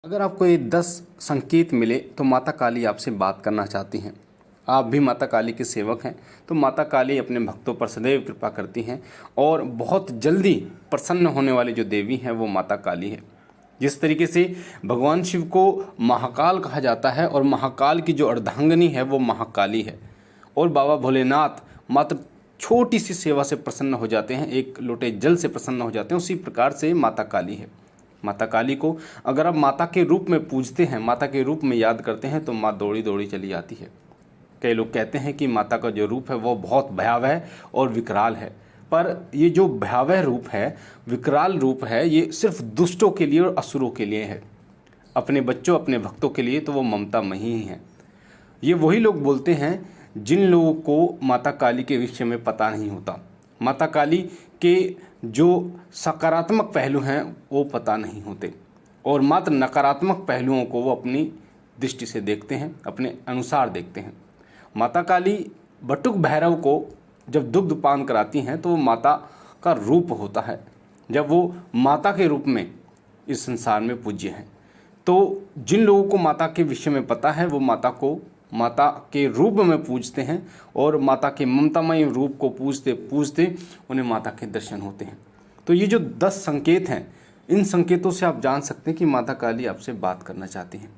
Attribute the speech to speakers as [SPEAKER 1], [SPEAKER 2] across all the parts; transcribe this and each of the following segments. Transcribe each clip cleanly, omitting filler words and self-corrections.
[SPEAKER 1] अगर आपको ये 10 संकेत मिले तो माता काली आपसे बात करना चाहती हैं। आप भी माता काली के सेवक हैं तो माता काली अपने भक्तों पर सदैव कृपा करती हैं और बहुत जल्दी प्रसन्न होने वाली जो देवी हैं वो माता काली है। जिस तरीके से भगवान शिव को महाकाल कहा जाता है और महाकाल की जो अर्धांगिनी है वो महाकाली है और बाबा भोलेनाथ मात्र छोटी सी सेवा से प्रसन्न हो जाते हैं, एक लोटे जल से प्रसन्न हो जाते हैं। उसी प्रकार से माता काली है। माता काली को अगर आप माता के रूप में पूजते हैं, माता के रूप में याद करते हैं तो माँ दौड़ी दौड़ी चली आती है। कई लोग कहते हैं कि माता का जो रूप है वो बहुत भयावह और विकराल है, पर ये जो भयावह रूप है, विकराल रूप है, ये सिर्फ दुष्टों के लिए और असुरों के लिए है। अपने बच्चों, अपने भक्तों के लिए तो वो ममतामयी ही है। ये वही लोग बोलते हैं जिन लोगों को माता काली के विषय में पता नहीं होता, माता काली के जो सकारात्मक पहलू हैं वो पता नहीं होते और मात्र नकारात्मक पहलुओं को वो अपनी दृष्टि से देखते हैं, अपने अनुसार देखते हैं। माता काली बटुक भैरव को जब दुग्ध पान कराती हैं तो वो माता का रूप होता है, जब वो माता के रूप में इस संसार में पूज्य हैं। तो जिन लोगों को माता के विषय में पता है वो माता को माता के रूप में पूजते हैं और माता के ममतामय रूप को पूजते पूजते उन्हें माता के दर्शन होते हैं। तो ये जो 10 संकेत हैं, इन संकेतों से आप जान सकते हैं कि माता काली आपसे बात करना चाहती हैं।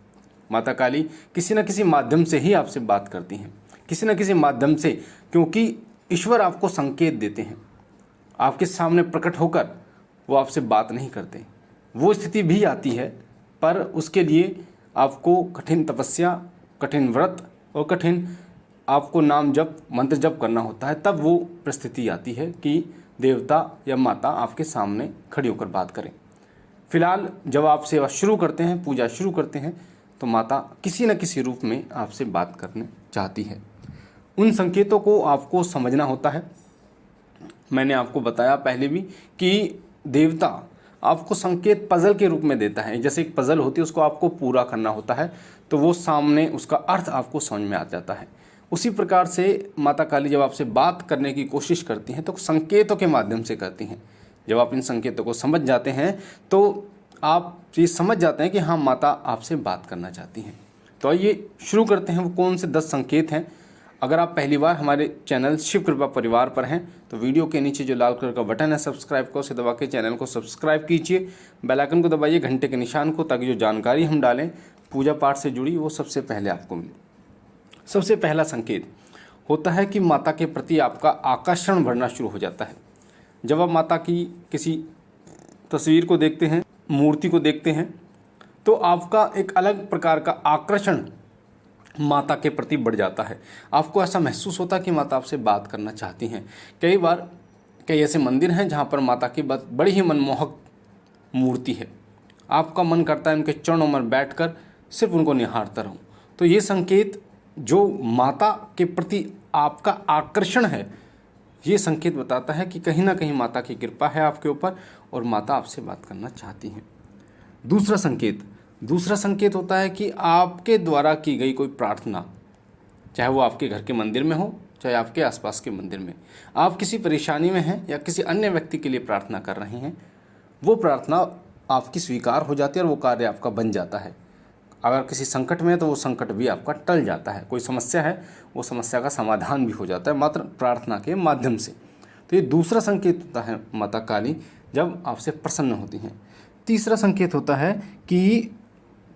[SPEAKER 1] माता काली किसी न किसी माध्यम से ही आपसे बात करती हैं, किसी न किसी माध्यम से, क्योंकि ईश्वर आपको संकेत देते हैं। आपके सामने प्रकट होकर वो आपसे बात नहीं करते। वो स्थिति भी आती है, पर उसके लिए आपको कठिन तपस्या, कठिन व्रत और कठिन आपको नाम जप, मंत्र जप करना होता है। तब वो परिस्थिति आती है कि देवता या माता आपके सामने खड़ी होकर बात करें। फिलहाल जब आप सेवा शुरू करते हैं, पूजा शुरू करते हैं, तो माता किसी न किसी रूप में आपसे बात करने चाहती है। उन संकेतों को आपको समझना होता है। मैंने आपको बताया पहले भी कि देवता आपको संकेत पजल के रूप में देता है। जैसे एक पजल होती है, उसको आपको पूरा करना होता है तो वो सामने उसका अर्थ आपको समझ में आ जाता है। उसी प्रकार से माता काली जब आपसे बात करने की कोशिश करती हैं तो संकेतों के माध्यम से करती हैं। जब आप इन संकेतों को समझ जाते हैं तो आप ये समझ जाते हैं कि हाँ, माता आपसे बात करना चाहती हैं। तो आइए शुरू करते हैं। वो कौन से 10 संकेत हैं। अगर आप पहली बार हमारे चैनल शिव कृपा परिवार पर हैं तो वीडियो के नीचे जो लाल कलर का बटन है सब्सक्राइब का, उसे दबा के चैनल को सब्सक्राइब कीजिए। बेल आइकन को दबाइए, घंटे के निशान को, ताकि जो जानकारी हम डालें पूजा पाठ से जुड़ी वो सबसे पहले आपको मिले। सबसे पहला संकेत होता है कि माता के प्रति आपका आकर्षण बढ़ना शुरू हो जाता है। जब आप माता की किसी तस्वीर को देखते हैं, मूर्ति को देखते हैं, तो आपका एक अलग प्रकार का आकर्षण माता के प्रति बढ़ जाता है। आपको ऐसा महसूस होता है कि माता आपसे बात करना चाहती हैं। कई बार कई ऐसे मंदिर हैं जहाँ पर माता की बड़ी ही मनमोहक मूर्ति है। आपका मन करता है उनके चरणों में बैठकर सिर्फ उनको निहारता रहूं। तो ये संकेत जो माता के प्रति आपका आकर्षण है, ये संकेत बताता है कि कहीं ना कहीं माता की कृपा है आपके ऊपर और माता आपसे बात करना चाहती हैं। दूसरा संकेत होता है कि आपके द्वारा की गई कोई प्रार्थना, चाहे वो आपके घर के मंदिर में हो, चाहे आपके आसपास के मंदिर में, आप किसी परेशानी में हैं या किसी अन्य व्यक्ति के लिए प्रार्थना कर रहे हैं, वो प्रार्थना आपकी स्वीकार हो जाती है और वो कार्य आपका बन जाता है। अगर किसी संकट में है तो वो संकट भी आपका टल जाता है। कोई समस्या है, वो समस्या का समाधान भी हो जाता है मात्र प्रार्थना के माध्यम से। तो ये दूसरा संकेत होता है माता काली जब आपसे प्रसन्न होती हैं। तीसरा संकेत होता है कि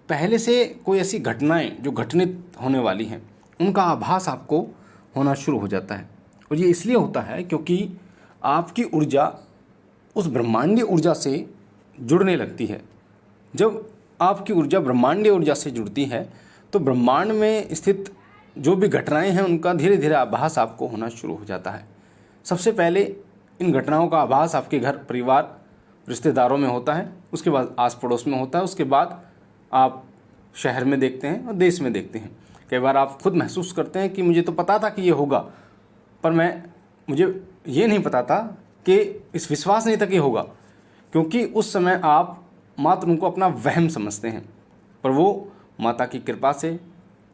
[SPEAKER 1] पहले से कोई ऐसी घटनाएं जो घटित होने वाली हैं, उनका आभास आपको होना शुरू हो जाता है। और ये इसलिए होता है क्योंकि आपकी ऊर्जा उस ब्रह्मांडीय ऊर्जा से जुड़ने लगती है। जब आपकी ऊर्जा ब्रह्मांडीय ऊर्जा से जुड़ती है तो ब्रह्मांड में स्थित जो भी घटनाएं हैं उनका धीरे धीरे आभास आपको होना शुरू हो जाता है। सबसे पहले इन घटनाओं का आभास आपके घर परिवार रिश्तेदारों में होता है, उसके बाद आस पड़ोस में होता है, उसके बाद आप शहर में देखते हैं और देश में देखते हैं। कई बार आप खुद महसूस करते हैं कि मुझे तो पता था कि ये होगा, पर मुझे ये नहीं पता था कि इस विश्वास नहीं था कि होगा, क्योंकि उस समय आप मात्र उनको अपना वहम समझते हैं, पर वो माता की कृपा से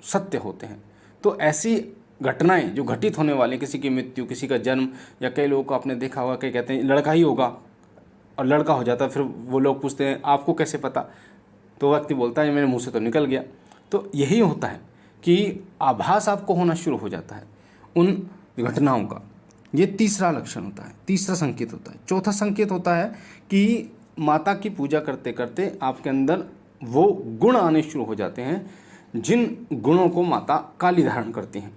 [SPEAKER 1] सत्य होते हैं। तो ऐसी घटनाएं जो घटित होने वाली, किसी की मृत्यु, किसी का जन्म, या कई लोगों को आपने देखा होगा कि कहते हैं लड़का ही होगा और लड़का हो जाता है, फिर वो लोग पूछते हैं आपको कैसे पता। तो व्यक्ति बोलता है मेरे मुंह से तो निकल गया। तो यही होता है कि आभास आपको होना शुरू हो जाता है उन घटनाओं का। ये तीसरा लक्षण होता है, तीसरा संकेत होता है। चौथा संकेत होता है कि माता की पूजा करते करते आपके अंदर वो गुण आने शुरू हो जाते हैं जिन गुणों को माता काली धारण करती हैं।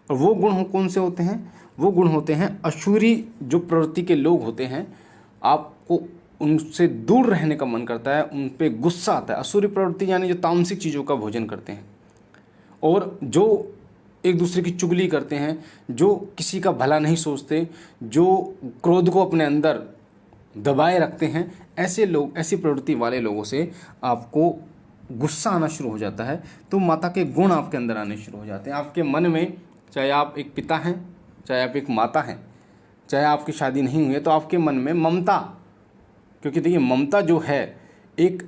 [SPEAKER 1] और वो गुण कौन से होते हैं? वो गुण होते हैं अशुरी जो प्रवृत्ति के लोग होते हैं, आपको उनसे दूर रहने का मन करता है, उन पे गुस्सा आता है। अशुरी प्रवृत्ति यानी जो तामसिक चीज़ों का भोजन करते हैं और जो एक दूसरे की चुगली करते हैं, जो किसी का भला नहीं सोचते, जो क्रोध को अपने अंदर दबाए रखते हैं, ऐसे लोग, ऐसी प्रवृत्ति वाले लोगों से आपको गुस्सा आना शुरू हो जाता है। तो माता के गुण आपके अंदर आने शुरू हो जाते हैं। आपके मन में, चाहे आप एक पिता हैं, चाहे आप एक माता हैं, चाहे आपकी शादी नहीं हुई है, तो आपके मन में ममता, क्योंकि देखिए ममता जो है एक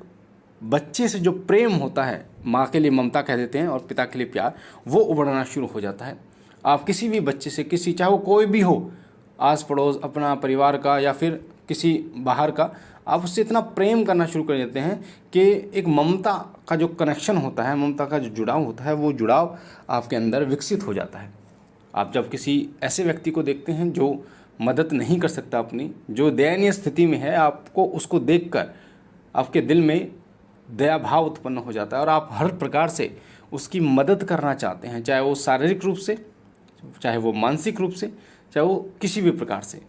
[SPEAKER 1] बच्चे से जो प्रेम होता है, माँ के लिए ममता कह देते हैं और पिता के लिए प्यार, वो उभरना शुरू हो जाता है। आप किसी भी बच्चे से, किसी, चाहे वो कोई भी हो, आस पड़ोस, अपना परिवार का या फिर किसी बाहर का, आप उससे इतना प्रेम करना शुरू कर देते हैं कि एक ममता का जो कनेक्शन होता है, ममता का जो जुड़ाव होता है, वो जुड़ाव आपके अंदर विकसित हो जाता है। आप जब किसी ऐसे व्यक्ति को देखते हैं जो मदद नहीं कर सकता अपनी, जो दयनीय स्थिति में है, आपको उसको देखकर आपके दिल में दया भाव उत्पन्न हो जाता है और आप हर प्रकार से उसकी मदद करना चाहते हैं, चाहे वो शारीरिक रूप से, चाहे वो मानसिक रूप से, चाहे वो किसी भी प्रकार से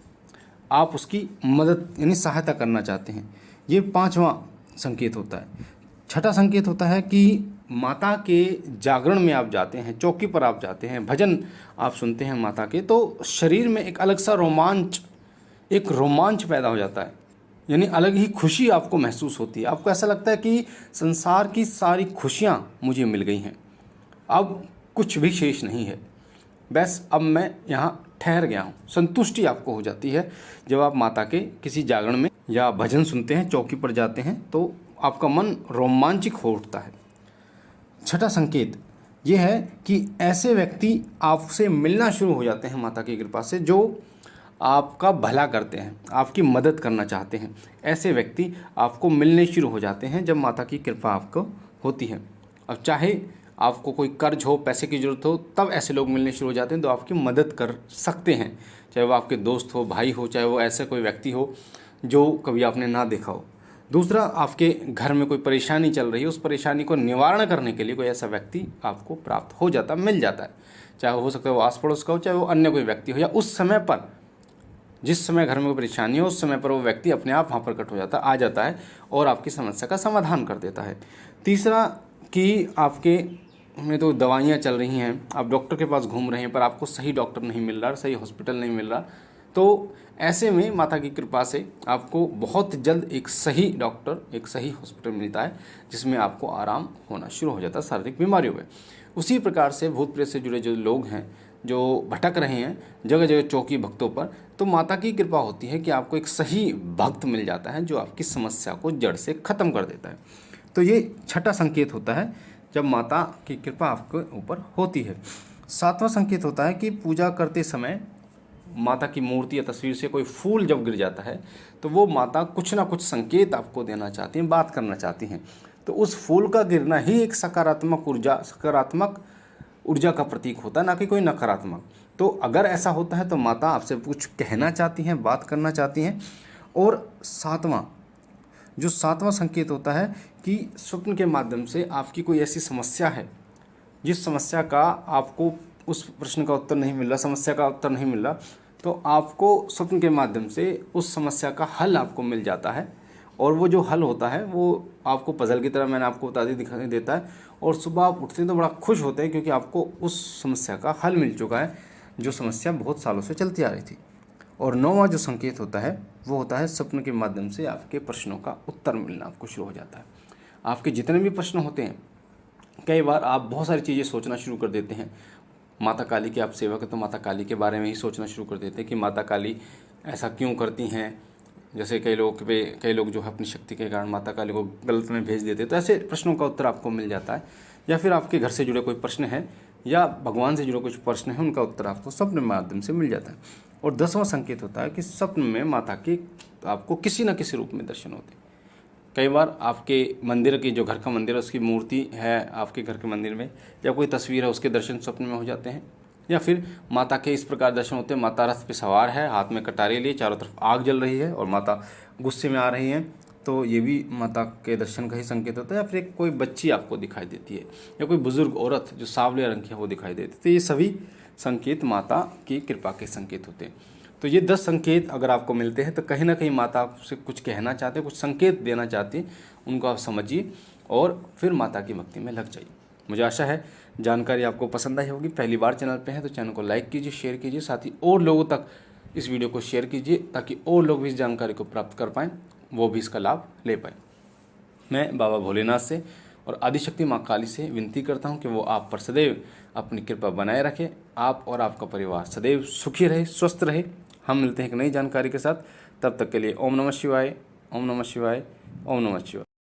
[SPEAKER 1] आप उसकी मदद यानी सहायता करना चाहते हैं। ये पांचवा संकेत होता है। छठा संकेत होता है कि माता के जागरण में आप जाते हैं, चौकी पर आप जाते हैं, भजन आप सुनते हैं माता के, तो शरीर में एक अलग सा रोमांच पैदा हो जाता है, यानी अलग ही खुशी आपको महसूस होती है। आपको ऐसा लगता है कि संसार की सारी खुशियाँ मुझे मिल गई हैं, अब कुछ भी शेष नहीं है, बस अब मैं यहाँ ठहर गया हूँ। संतुष्टि आपको हो जाती है जब आप माता के किसी जागरण में या भजन सुनते हैं, चौकी पर जाते हैं, तो आपका मन रोमांचित हो उठता है। छठा संकेत ये है कि ऐसे व्यक्ति आपसे मिलना शुरू हो जाते हैं माता की कृपा से, जो आपका भला करते हैं, आपकी मदद करना चाहते हैं। ऐसे व्यक्ति आपको मिलने शुरू हो जाते हैं जब माता की कृपा आपको होती है। अब चाहे आपको कोई कर्ज हो, पैसे की ज़रूरत हो, तब ऐसे लोग मिलने शुरू हो जाते हैं तो आपकी मदद कर सकते हैं, चाहे वो आपके दोस्त हो, भाई हो, चाहे वो ऐसा कोई व्यक्ति हो जो कभी आपने ना देखा हो। दूसरा, आपके घर में कोई परेशानी चल रही है, उस परेशानी को निवारण करने के लिए कोई ऐसा व्यक्ति आपको प्राप्त हो जाता, मिल जाता है, चाहे हो सकता है वो आस पड़ोस का हो, चाहे वो अन्य कोई व्यक्ति हो, या उस समय पर, जिस समय घर में कोई परेशानी हो, उस समय पर वो व्यक्ति अपने आप वहाँ प्रकट हो जाता, आ जाता है और आपकी समस्या का समाधान कर देता है। तीसरा कि आपके में तो दवाइयाँ चल रही हैं, आप डॉक्टर के पास घूम रहे हैं पर आपको सही डॉक्टर नहीं मिल रहा, सही हॉस्पिटल नहीं मिल रहा, तो ऐसे में माता की कृपा से आपको बहुत जल्द एक सही डॉक्टर, एक सही हॉस्पिटल मिलता है जिसमें आपको आराम होना शुरू हो जाता है शारीरिक बीमारियों में। उसी प्रकार से भूत प्रेत से जुड़े जो लोग हैं, जो भटक रहे हैं जगह जगह चौकी भक्तों पर, तो माता की कृपा होती है कि आपको एक सही भक्त मिल जाता है जो आपकी समस्या को जड़ से ख़त्म कर देता है। तो ये छठा संकेत होता है जब माता की कृपा आपके ऊपर होती है। सातवां संकेत होता है कि पूजा करते समय माता की मूर्ति या तस्वीर से कोई फूल जब गिर जाता है तो वो माता कुछ ना कुछ संकेत आपको देना चाहती हैं, बात करना चाहती हैं। तो उस फूल का गिरना ही एक सकारात्मक ऊर्जा का प्रतीक होता है, ना कि कोई नकारात्मक। तो अगर ऐसा होता है तो माता आपसे कुछ कहना चाहती हैं, बात करना चाहती हैं। और सातवां संकेत होता है कि स्वप्न के माध्यम से आपकी कोई ऐसी समस्या है जिस समस्या का आपको उस प्रश्न का उत्तर नहीं मिल रहा, समस्या का उत्तर नहीं मिल रहा, तो आपको स्वप्न के माध्यम से उस समस्या का हल आपको मिल जाता है। और वो जो हल होता है वो आपको पजल की तरह, मैंने आपको बता दी, दिखाई देता है। और सुबह आप उठते हैं तो बड़ा खुश होते हैं क्योंकि आपको उस समस्या का हल मिल चुका है जो समस्या बहुत सालों से चलती आ रही थी। और नौवां जो संकेत होता है वो होता है स्वप्न के माध्यम से आपके प्रश्नों का उत्तर मिलना आपको शुरू हो जाता है। आपके जितने भी प्रश्न होते हैं, कई बार आप बहुत सारी चीज़ें सोचना शुरू कर देते हैं। माता काली के आप सेवक हैं तो माता काली के बारे में ही सोचना शुरू कर देते हैं कि माता काली ऐसा क्यों करती हैं। जैसे कई लोग जो है अपनी शक्ति के कारण माता काली को गलत में भेज देते हैं, तो ऐसे प्रश्नों का उत्तर आपको मिल जाता है। या फिर आपके घर से जुड़े कोई प्रश्न है या भगवान से जुड़े कुछ प्रश्न हैं, उनका उत्तर आपको स्वप्न माध्यम से मिल जाता है। और 10वां संकेत होता है कि स्वप्न में माता के आपको किसी न किसी रूप में दर्शन होते हैं। कई बार आपके मंदिर की, जो घर का मंदिर है उसकी मूर्ति है आपके घर के मंदिर में, या कोई तस्वीर है उसके दर्शन स्वप्न में हो जाते हैं। या फिर माता के इस प्रकार दर्शन होते हैं, माता रथ पे सवार है, हाथ में कटारे लिए, चारों तरफ आग जल रही है और माता गुस्से में आ रही हैं, तो ये भी माता के दर्शन का ही संकेत होता है। या फिर कोई बच्ची आपको दिखाई देती है, या कोई बुजुर्ग औरत जो सांवले रंग की है वो दिखाई देती है, तो ये सभी संकेत माता की कृपा के संकेत होते हैं। तो ये 10 संकेत अगर आपको मिलते हैं तो कहीं ना कहीं माता आपसे कुछ कहना चाहते हैं, कुछ संकेत देना चाहती हैं, उनको आप समझिए और फिर माता की भक्ति में लग जाइए। मुझे आशा है जानकारी आपको पसंद आई होगी। पहली बार चैनल पे हैं तो चैनल को लाइक कीजिए, शेयर कीजिए, साथ ही और लोगों तक इस वीडियो को शेयर कीजिए ताकि और लोग भी इस जानकारी को प्राप्त कर पाएँ, वो भी इसका लाभ ले पाएँ। मैं बाबा भोलेनाथ से और आदिशक्ति माँ काली से विनती करता हूँ कि वो आप पर सदैव अपनी कृपा बनाए रखें, आप और आपका परिवार सदैव सुखी रहे, स्वस्थ रहे। हम मिलते हैं एक नई जानकारी के साथ, तब तक के लिए ओम नमः शिवाय, ओम नमः शिवाय, ओम नमः शिवाय।